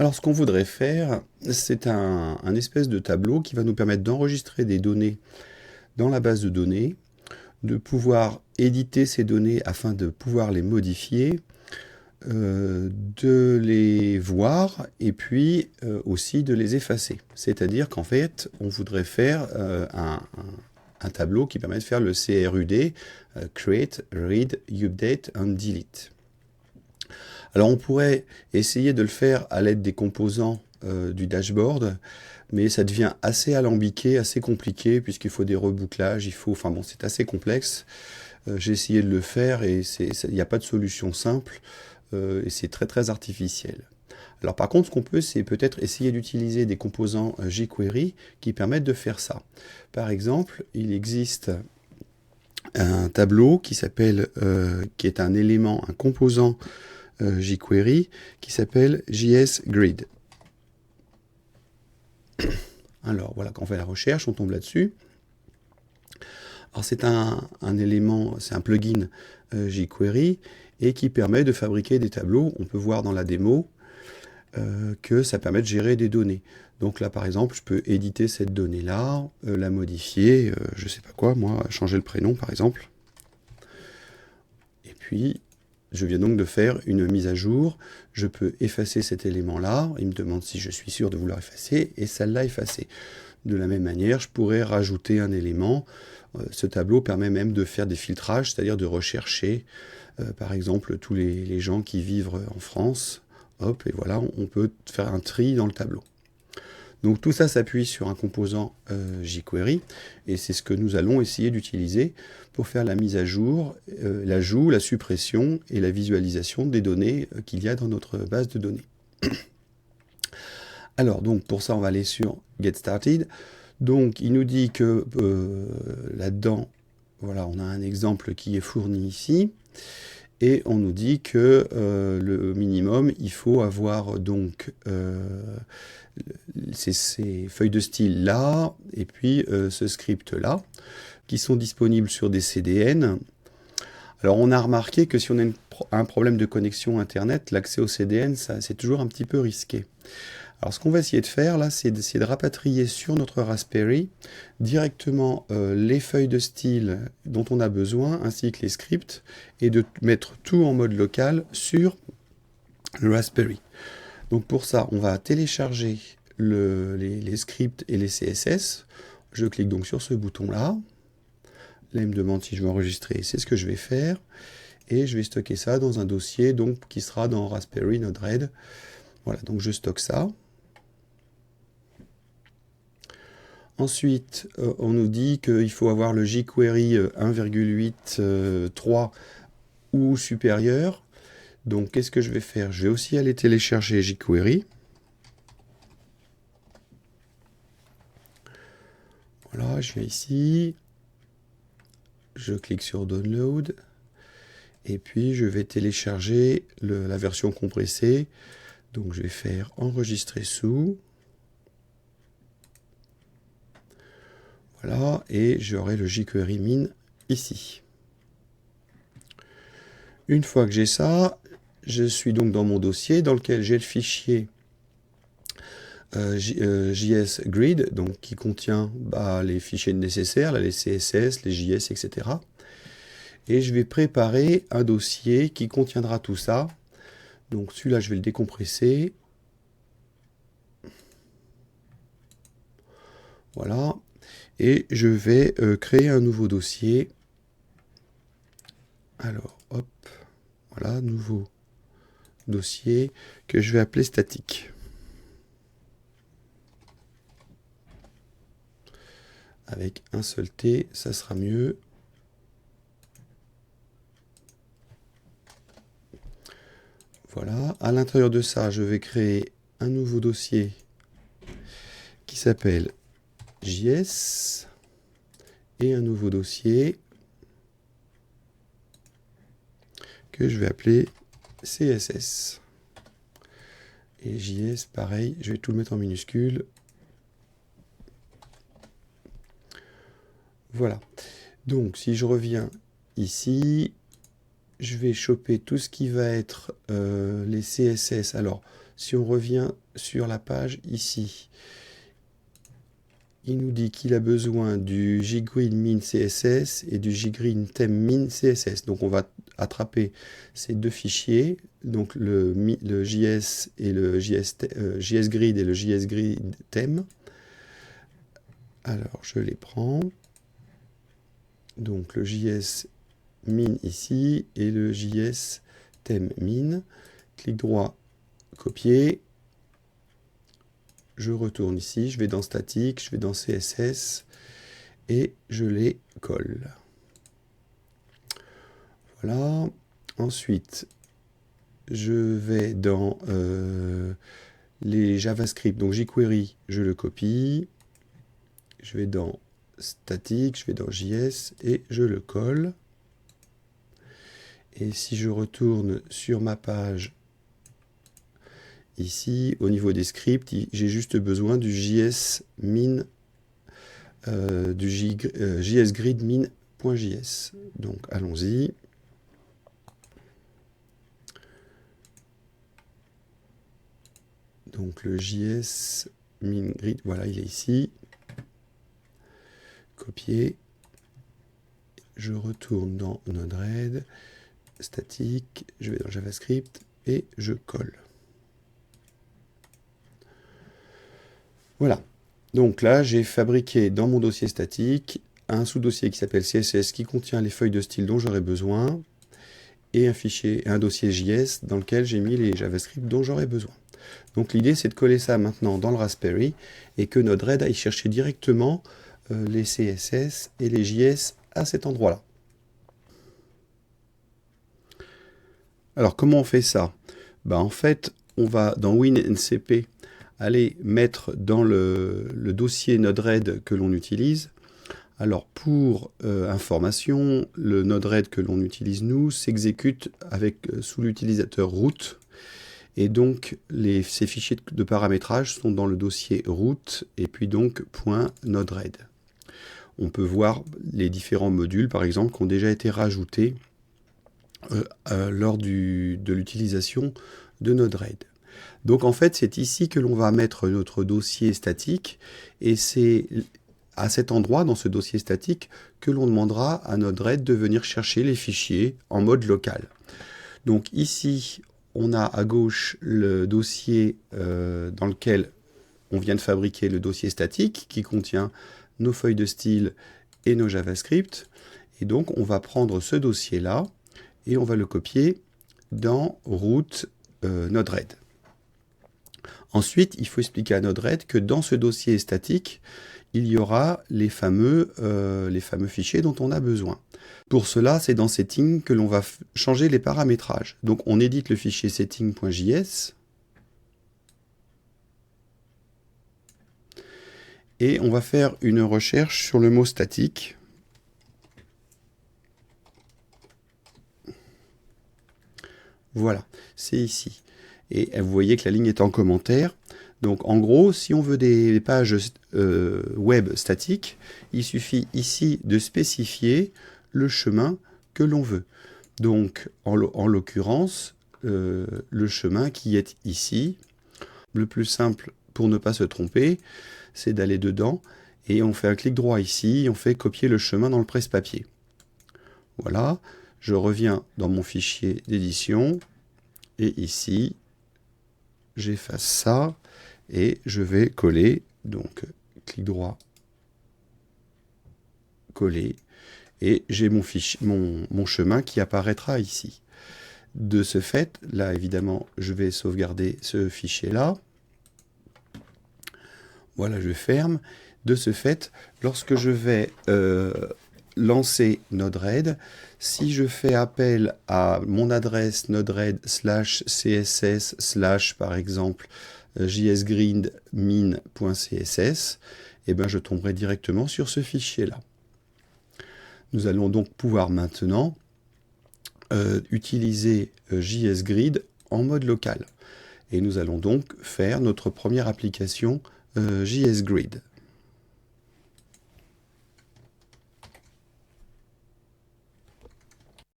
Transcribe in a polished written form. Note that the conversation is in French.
Alors, ce qu'on voudrait faire, c'est un espèce de tableau qui va nous permettre d'enregistrer des données dans la base de données, de pouvoir éditer ces données afin de pouvoir les modifier, de les voir et puis aussi de les effacer. C'est-à-dire qu'en fait, on voudrait faire un tableau qui permet de faire le CRUD, Create, Read, Update and Delete. Alors on pourrait essayer de le faire à l'aide des composants du dashboard, mais ça devient assez alambiqué, assez compliqué, puisqu'il faut des rebouclages, enfin bon, c'est assez complexe. J'ai essayé de le faire et il n'y a pas de solution simple, et c'est très très artificiel. Alors par contre, ce qu'on peut, c'est peut-être essayer d'utiliser des composants jQuery qui permettent de faire ça. Par exemple, il existe un tableau qui est un élément, un composant jQuery qui s'appelle JSGrid. Alors voilà, quand on fait la recherche, on tombe là-dessus. Alors c'est un élément, c'est un plugin jQuery et qui permet de fabriquer des tableaux. On peut voir dans la démo que ça permet de gérer des données. Donc là par exemple, je peux éditer cette donnée-là, la modifier, je sais pas quoi, moi, changer le prénom par exemple. Et puis je viens donc de faire une mise à jour. Je peux effacer cet élément-là. Il me demande si je suis sûr de vouloir effacer, et ça l'a effacé. De la même manière, je pourrais rajouter un élément. Ce tableau permet même de faire des filtrages, c'est-à-dire de rechercher, par exemple, tous les gens qui vivent en France. Hop, et voilà, on peut faire un tri dans le tableau. Donc tout ça s'appuie sur un composant jQuery, et c'est ce que nous allons essayer d'utiliser pour faire la mise à jour, l'ajout, la suppression et la visualisation des données qu'il y a dans notre base de données. Alors donc pour ça on va aller sur Get Started. Donc il nous dit que là-dedans, voilà, on a un exemple qui est fourni ici. Et on nous dit que le minimum, il faut avoir donc ces feuilles de style là, et puis ce script là, qui sont disponibles sur des CDN. Alors on a remarqué que si on a un problème de connexion Internet, l'accès au CDN, c'est toujours un petit peu risqué. Alors ce qu'on va essayer de faire là, c'est d'essayer de rapatrier sur notre Raspberry directement les feuilles de style dont on a besoin, ainsi que les scripts, et de mettre tout en mode local sur le Raspberry. Donc pour ça, on va télécharger les scripts et les CSS. Je clique donc sur ce bouton-là. Là, il me demande si je veux enregistrer, c'est ce que je vais faire. Et je vais stocker ça dans un dossier donc, qui sera dans Raspberry Node-RED. Voilà, donc je stocke ça. Ensuite, on nous dit qu'il faut avoir le jQuery 1,8.3 ou supérieur. Donc, qu'est-ce que je vais faire? Je vais aussi aller télécharger jQuery. Voilà, je viens ici. Je clique sur Download. Et puis, je vais télécharger la version compressée. Donc, je vais faire Enregistrer sous. Voilà, et j'aurai le jQuery min ici. Une fois que j'ai ça, je suis donc dans mon dossier dans lequel j'ai le fichier JSGrid, donc qui contient les fichiers nécessaires, là, les CSS, les JS, etc. Et je vais préparer un dossier qui contiendra tout ça. Donc celui-là, je vais le décompresser. Voilà. Et je vais créer un nouveau dossier. Alors, hop, voilà, nouveau dossier que je vais appeler statique. Avec un seul T, ça sera mieux. Voilà, à l'intérieur de ça, je vais créer un nouveau dossier qui s'appelle JS et un nouveau dossier que je vais appeler CSS. Et JS, pareil, je vais tout le mettre en minuscule. Voilà. Donc, si je reviens ici, je vais choper tout ce qui va être les CSS. Alors, si on revient sur la page ici, il nous dit qu'il a besoin du jgrid min CSS et du jgrid theme min CSS. Donc on va attraper ces deux fichiers, donc le JS et le JSGrid et le JSGrid theme. Alors je les prends. Donc le JS min ici et le JS theme min. Clic droit, copier. Je retourne ici, je vais dans statique, je vais dans CSS et je les colle. Voilà. Ensuite, je vais dans les JavaScript, donc jQuery, je le copie. Je vais dans statique, je vais dans JS et je le colle. Et si je retourne sur ma page, ici, au niveau des scripts, j'ai juste besoin du JS min, du JSGrid min.js. Donc allons-y. Donc le JS min grid, voilà, il est ici. Copier. Je retourne dans Node-RED, statique, je vais dans JavaScript et je colle. Voilà, donc là j'ai fabriqué dans mon dossier statique un sous-dossier qui s'appelle CSS qui contient les feuilles de style dont j'aurai besoin et un dossier JS dans lequel j'ai mis les JavaScript dont j'aurai besoin. Donc l'idée c'est de coller ça maintenant dans le Raspberry et que Node-RED aille chercher directement les CSS et les JS à cet endroit-là. Alors comment on fait ça? En fait, on va dans WinNCP aller mettre dans le dossier Node-RED que l'on utilise. Alors pour information, le Node-RED que l'on utilise nous s'exécute sous l'utilisateur root. Et donc ces fichiers de paramétrage sont dans le dossier root et puis donc .node-red. On peut voir les différents modules par exemple qui ont déjà été rajoutés lors de l'utilisation de Node-RED. Donc en fait c'est ici que l'on va mettre notre dossier statique et c'est à cet endroit dans ce dossier statique que l'on demandera à Node-RED de venir chercher les fichiers en mode local. Donc ici on a à gauche le dossier dans lequel on vient de fabriquer le dossier statique qui contient nos feuilles de style et nos JavaScript. Et donc on va prendre ce dossier là et on va le copier dans root Node-RED. Ensuite, il faut expliquer à Node-RED que dans ce dossier statique, il y aura les fameux fichiers dont on a besoin. Pour cela, c'est dans Settings que l'on va changer les paramétrages. Donc on édite le fichier setting.js et on va faire une recherche sur le mot statique. Voilà, c'est ici. Et vous voyez que la ligne est en commentaire. Donc en gros, si on veut des pages web statiques, il suffit ici de spécifier le chemin que l'on veut. Donc en l'occurrence, le chemin qui est ici, le plus simple pour ne pas se tromper, c'est d'aller dedans et on fait un clic droit ici, on fait copier le chemin dans le presse-papier. Voilà, je reviens dans mon fichier d'édition et ici, j'efface ça et je vais coller, donc clic droit, coller, et j'ai mon chemin qui apparaîtra ici. De ce fait, là évidemment, je vais sauvegarder ce fichier-là. Voilà, je ferme. De ce fait, lorsque je vais lancer Node-RED, si je fais appel à mon adresse node-red/css/ par exemple jsgrid min.css, et ben je tomberai directement sur ce fichier-là. Nous allons donc pouvoir maintenant utiliser JSGrid en mode local. Et nous allons donc faire notre première application JSGrid.